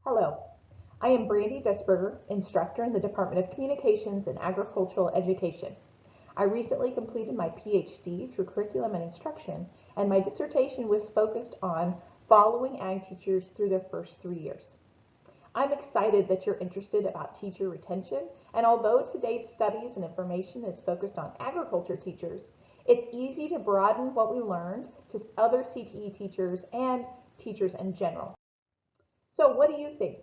Hello, I am Brandy Desberger, instructor in the Department of Communications and Agricultural Education. I recently completed my PhD through curriculum and instruction, and my dissertation was focused on following ag teachers through their first 3 years. I'm excited that you're interested about teacher retention, and although today's studies and information is focused on agriculture teachers, it's easy to broaden what we learned to other CTE teachers and teachers in general. So what do you think?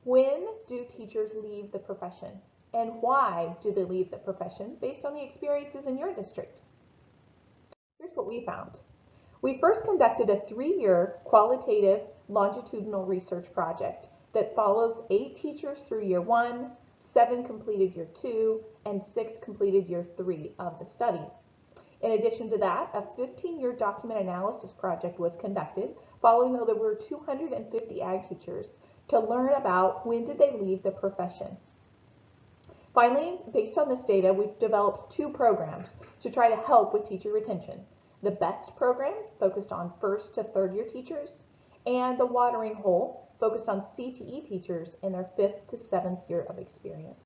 When do teachers leave the profession? And why do they leave the profession based on the experiences in your district? Here's what we found. We first conducted a 3-year qualitative longitudinal research project that follows 8 teachers through year 1, 7 completed year 2, and 6 completed year 3 of the study. In addition to that, a 15-year document analysis project was conducted following over 250 ag teachers to learn about when did they leave the profession. Finally, based on this data, we've developed 2 programs to try to help with teacher retention. The BEST program, focused on 1st to 3rd year teachers, and the Watering Hole, focused on CTE teachers in their 5th to 7th year of experience.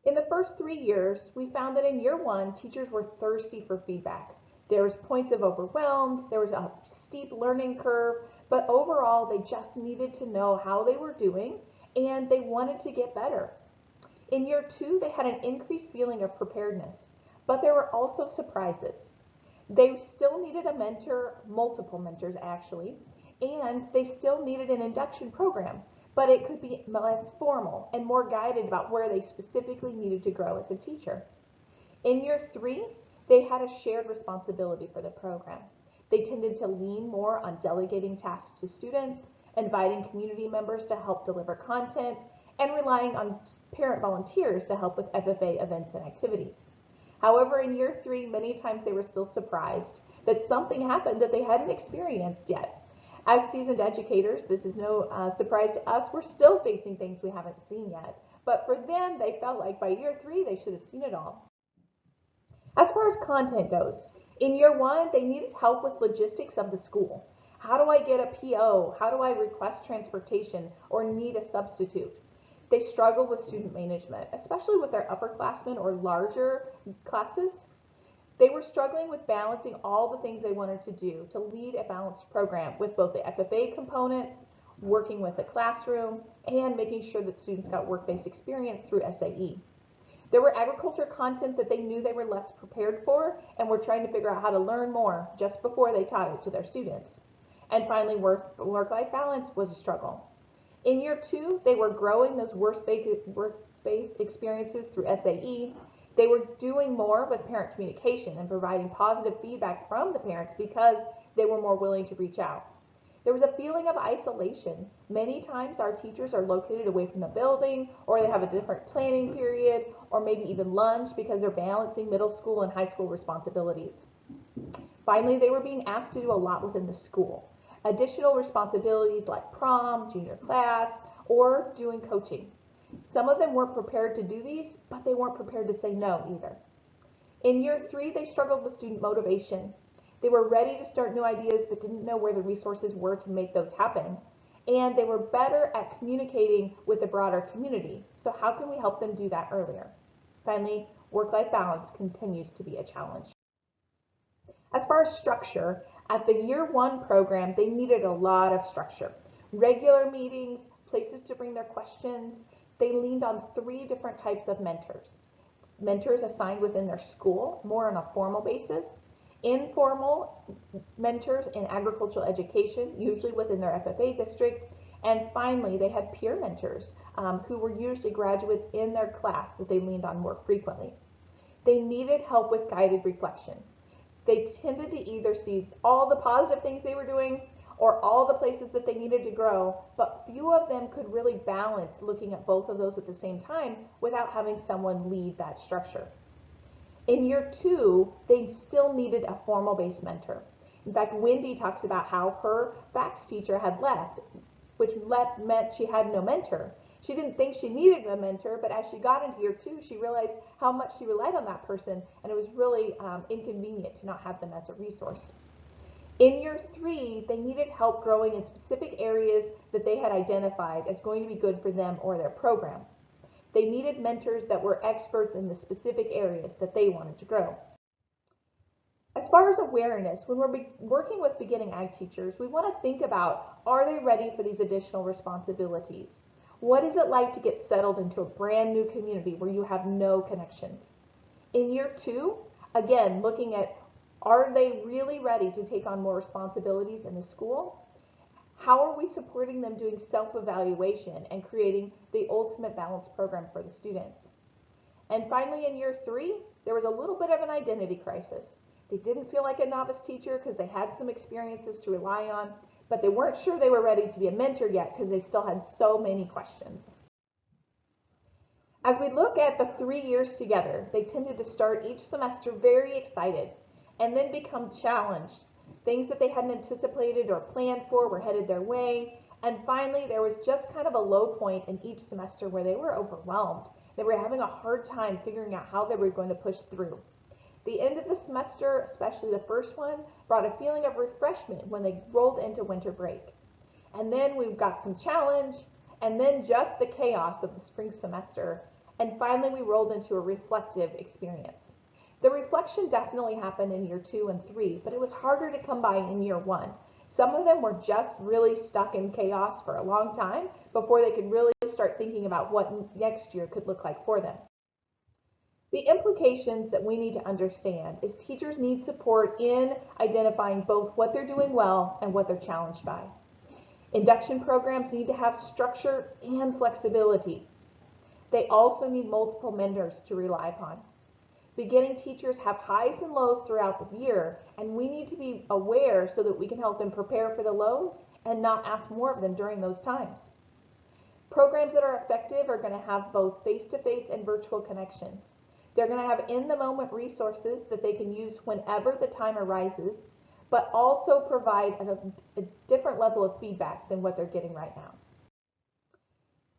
In the first 3 years, we found that in year 1, teachers were thirsty for feedback. There was points of overwhelmed, there was a steep learning curve, but overall they just needed to know how they were doing and they wanted to get better. In year 2, they had an increased feeling of preparedness, but there were also surprises. They still needed a mentor, multiple mentors actually, and they still needed an induction program, but it could be less formal and more guided about where they specifically needed to grow as a teacher. In year 3, they had a shared responsibility for the program. They tended to lean more on delegating tasks to students, inviting community members to help deliver content, and relying on parent volunteers to help with FFA events and activities. However, in year 3, many times they were still surprised that something happened that they hadn't experienced yet. As seasoned educators, this is no surprise to us. We're still facing things we haven't seen yet. But for them, they felt like by year 3, they should have seen it all. As far as content goes, in year 1, they needed help with logistics of the school. How do I get a PO? How do I request transportation or need a substitute? They struggled with student management, especially with their upperclassmen or larger classes. They were struggling with balancing all the things they wanted to do to lead a balanced program with both the FFA components, working with the classroom, and making sure that students got work-based experience through SAE. There were agriculture content that they knew they were less prepared for and were trying to figure out how to learn more just before they taught it to their students. And finally, work-life balance was a struggle. In year 2, they were growing those work-based experiences through SAE. They were doing more with parent communication and providing positive feedback from the parents because they were more willing to reach out. There was a feeling of isolation. Many times our teachers are located away from the building, or they have a different planning period, or maybe even lunch because they're balancing middle school and high school responsibilities. Finally, they were being asked to do a lot within the school. Additional responsibilities like prom, junior class, or doing coaching. Some of them weren't prepared to do these, but they weren't prepared to say no either. In year 3, they struggled with student motivation. They were ready to start new ideas, but didn't know where the resources were to make those happen. And they were better at communicating with the broader community. So how can we help them do that earlier? Finally, work-life balance continues to be a challenge. As far as structure, at the year 1 program, they needed a lot of structure. Regular meetings, places to bring their questions. They leaned on 3 different types of mentors. Mentors assigned within their school, more on a formal basis. Informal mentors in agricultural education, usually within their FFA district. And finally, they had peer mentors who were usually graduates in their class that they leaned on more frequently. They needed help with guided reflection. They tended to either see all the positive things they were doing or all the places that they needed to grow, but few of them could really balance looking at both of those at the same time without having someone lead that structure. In year 2, they still needed a formal-based mentor. In fact, Wendy talks about how her facts teacher had left, which meant she had no mentor. She didn't think she needed a mentor, but as she got into year 2, she realized how much she relied on that person, and it was really inconvenient to not have them as a resource. In year 3, they needed help growing in specific areas that they had identified as going to be good for them or their program. They needed mentors that were experts in the specific areas that they wanted to grow. As far as awareness, when we're working with beginning ag teachers, we want to think about, are they ready for these additional responsibilities? What is it like to get settled into a brand new community where you have no connections? In year 2, again, looking at, are they really ready to take on more responsibilities in the school? How are we supporting them doing self-evaluation and creating the ultimate balanced program for the students? And finally, in year 3, there was a little bit of an identity crisis. They didn't feel like a novice teacher because they had some experiences to rely on, but they weren't sure they were ready to be a mentor yet because they still had so many questions. As we look at the 3 years together, they tended to start each semester very excited and then become challenged. Things that they hadn't anticipated or planned for were headed their way. And finally, there was just kind of a low point in each semester where they were overwhelmed. They were having a hard time figuring out how they were going to push through. The end of the semester, especially the first one, brought a feeling of refreshment when they rolled into winter break. And then we've got some challenge, and then just the chaos of the spring semester. And finally, we rolled into a reflective experience. The reflection definitely happened in year 2 and 3, but it was harder to come by in year 1. Some of them were just really stuck in chaos for a long time before they could really start thinking about what next year could look like for them. The implications that we need to understand is teachers need support in identifying both what they're doing well and what they're challenged by. Induction programs need to have structure and flexibility. They also need multiple mentors to rely upon. Beginning teachers have highs and lows throughout the year, and we need to be aware so that we can help them prepare for the lows and not ask more of them during those times. Programs that are effective are going to have both face-to-face and virtual connections. They're going to have in-the-moment resources that they can use whenever the time arises, but also provide a different level of feedback than what they're getting right now.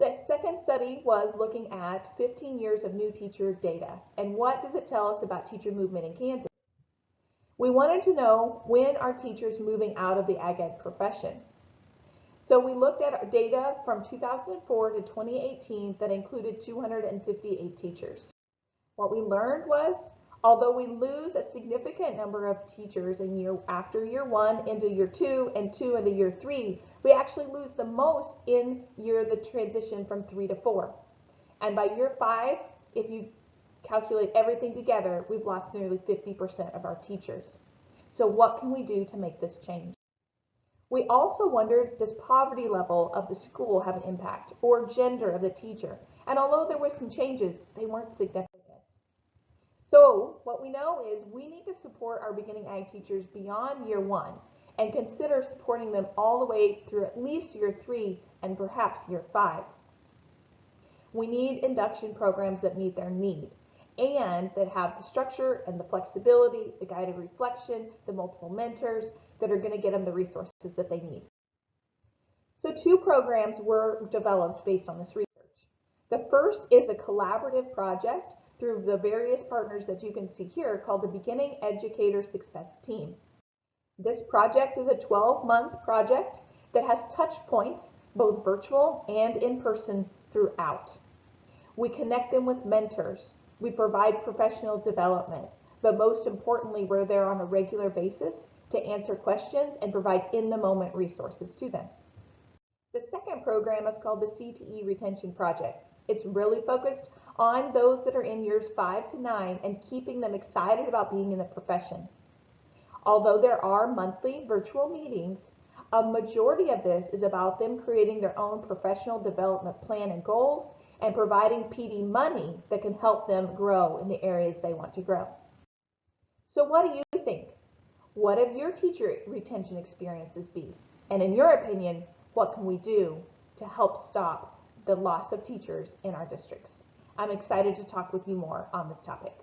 The second study was looking at 15 years of new teacher data, and what does it tell us about teacher movement in Kansas? We wanted to know, when are teachers moving out of the ag ed profession? So we looked at data from 2004 to 2018 that included 258 teachers. What we learned was, although we lose a significant number of teachers after year 1 into year 2 and 2 into year 3, we actually lose the most in the transition from 3 to 4. And by year 5, if you calculate everything together, we've lost nearly 50% of our teachers. So what can we do to make this change? We also wondered, does poverty level of the school have an impact, or gender of the teacher? And although there were some changes, they weren't significant. So what we know is we need to support our beginning ag teachers beyond year 1 and consider supporting them all the way through at least year 3 and perhaps year 5. We need induction programs that meet their need and that have the structure and the flexibility, the guided reflection, the multiple mentors that are going to get them the resources that they need. So 2 programs were developed based on this research. The first is a collaborative project through the various partners that you can see here called the Beginning Educator Success Team. This project is a 12-month project that has touch points, both virtual and in person, throughout. We connect them with mentors. We provide professional development, but most importantly, we're there on a regular basis to answer questions and provide in-the-moment resources to them. The second program is called the CTE Retention Project. It's really focused on those that are in years 5 to 9 and keeping them excited about being in the profession. Although there are monthly virtual meetings, a majority of this is about them creating their own professional development plan and goals and providing PD money that can help them grow in the areas they want to grow. So what do you think? What have your teacher retention experiences be? And in your opinion, what can we do to help stop the loss of teachers in our districts? I'm excited to talk with you more on this topic.